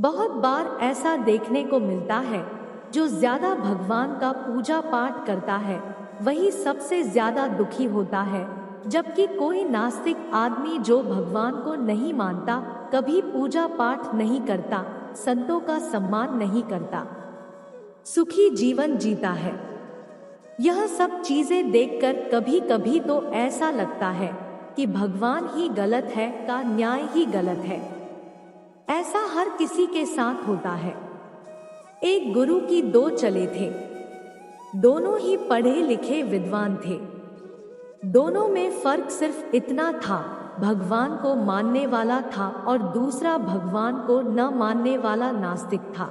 बहुत बार ऐसा देखने को मिलता है, जो ज्यादा भगवान का पूजा पाठ करता है वही सबसे ज्यादा दुखी होता है, जबकि कोई नास्तिक आदमी जो भगवान को नहीं मानता, कभी पूजा पाठ नहीं करता, संतों का सम्मान नहीं करता, सुखी जीवन जीता है। यह सब चीजें देखकर कभी कभी तो ऐसा लगता है कि भगवान ही गलत है, का न्याय ही गलत है। ऐसा हर किसी के साथ होता है। एक गुरु की दो चले थे, दोनों ही पढ़े लिखे विद्वान थे। दोनों में फर्क सिर्फ इतना था, भगवान को मानने वाला था और दूसरा भगवान को न मानने वाला नास्तिक था।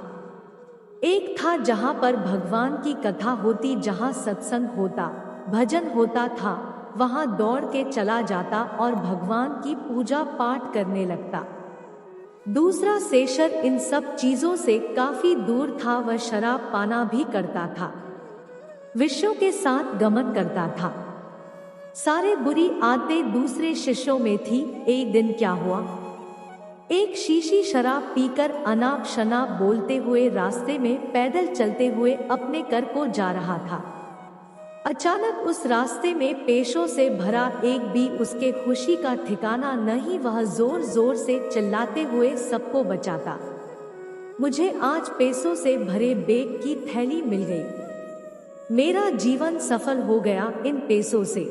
एक था जहां पर भगवान की कथा होती, जहां सत्संग होता, भजन होता था, वहां दौड़ के चला जाता और भगवान की पूजा पाठ करने लगता। दूसरा शेषर इन सब चीजों से काफी दूर था, वह शराब पाना भी करता था, विषयों के साथ गमन करता था। सारे बुरी आदतें दूसरे शिष्यों में थी। एक दिन क्या हुआ, एक शीशी शराब पीकर अनाप शनाप बोलते हुए रास्ते में पैदल चलते हुए अपने घर को जा रहा था। अचानक उस रास्ते में पेशों से भरा एक भी उसके खुशी का ठिकाना नहीं, वह जोर जोर से चिल्लाते हुए सबको बचाता, मुझे आज पैसों से भरे बैग की थैली मिल गई, मेरा जीवन सफल हो गया, इन पैसों से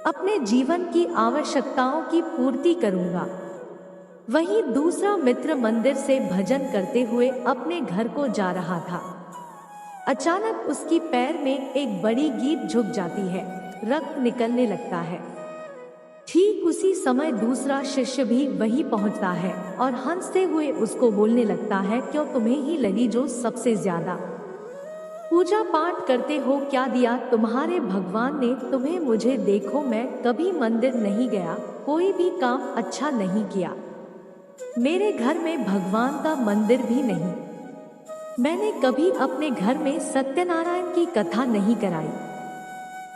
अपने जीवन की आवश्यकताओं की पूर्ति करूंगा। वहीं दूसरा मित्र मंदिर से भजन करते हुए अपने घर को जा रहा था। अचानक उसकी पैर में एक बड़ी गीत झुक जाती है, रक्त निकलने लगता है। ठीक उसी समय दूसरा शिष्य भी वहीं पहुंचता है और हंसते हुए उसको बोलने लगता है, क्यों तुम्हें ही लगी जो सबसे ज्यादा पूजा पाठ करते हो, क्या दिया तुम्हारे भगवान ने तुम्हें? मुझे देखो, मैं कभी मंदिर नहीं गया, कोई भी काम अच्छा नहीं किया, मेरे घर में भगवान का मंदिर भी नहीं, मैंने कभी अपने घर में सत्यनारायण की कथा नहीं कराई,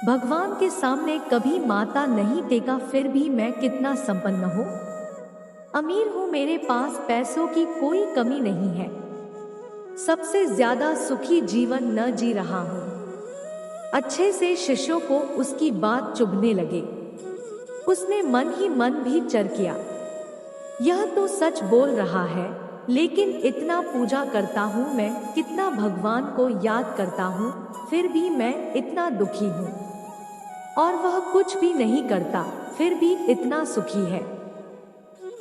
भगवान के सामने कभी माथा नहीं टेका, फिर भी मैं कितना संपन्न हूँ, अमीर हूँ, मेरे पास पैसों की कोई कमी नहीं है, सबसे ज्यादा सुखी जीवन न जी रहा हूँ। अच्छे से शिष्यों को उसकी बात चुभने लगे। उसने मन ही मन भी चर किया, यह तो सच बोल रहा है, लेकिन इतना पूजा करता हूँ मैं, कितना भगवान को याद करता हूँ, फिर भी मैं इतना दुखी हूँ, और वह कुछ भी नहीं करता, फिर भी इतना सुखी है।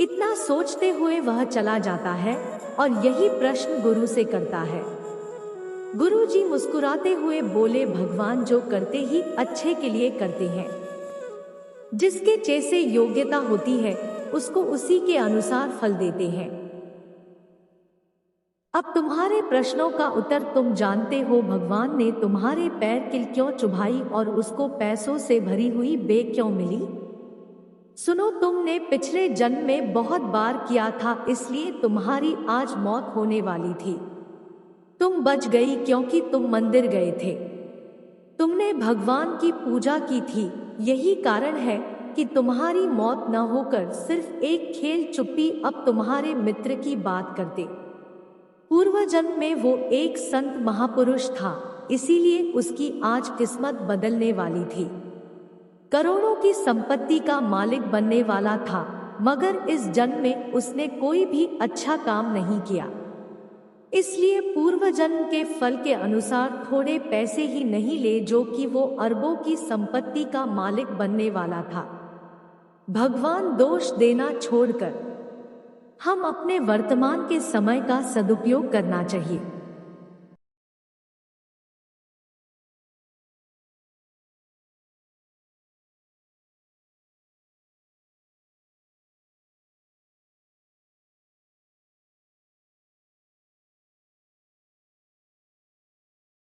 इतना सोचते हुए वह चला जाता है और यही प्रश्न गुरु से करता है। गुरु जी मुस्कुराते हुए बोले, भगवान जो करते ही अच्छे के लिए करते हैं, जिसके जैसे योग्यता होती है उसको उसी के अनुसार फल देते हैं। अब तुम्हारे प्रश्नों का उत्तर तुम जानते हो, भगवान ने तुम्हारे पैर किल क्यों चुभाई और उसको पैसों से भरी हुई बैग क्यों मिली? सुनो, तुमने पिछले जन्म में बहुत बार किया था, इसलिए तुम्हारी आज मौत होने वाली थी। तुम बच गई क्योंकि तुम मंदिर गए थे, तुमने भगवान की पूजा की थी, यही कारण है कि तुम्हारी मौत न होकर सिर्फ एक खेल चुप्पी। अब तुम्हारे मित्र की बात करते, पूर्व जन्म में वो एक संत महापुरुष था, इसीलिए उसकी आज किस्मत बदलने वाली थी, करोड़ों की संपत्ति का मालिक बनने वाला था, मगर इस जन्म में उसने कोई भी अच्छा काम नहीं किया, इसलिए पूर्व जन्म के फल के अनुसार थोड़े पैसे ही नहीं ले जो कि वो अरबों की संपत्ति का मालिक बनने वाला था। भगवान दोष देना छोड़कर हम अपने वर्तमान के समय का सदुपयोग करना चाहिए।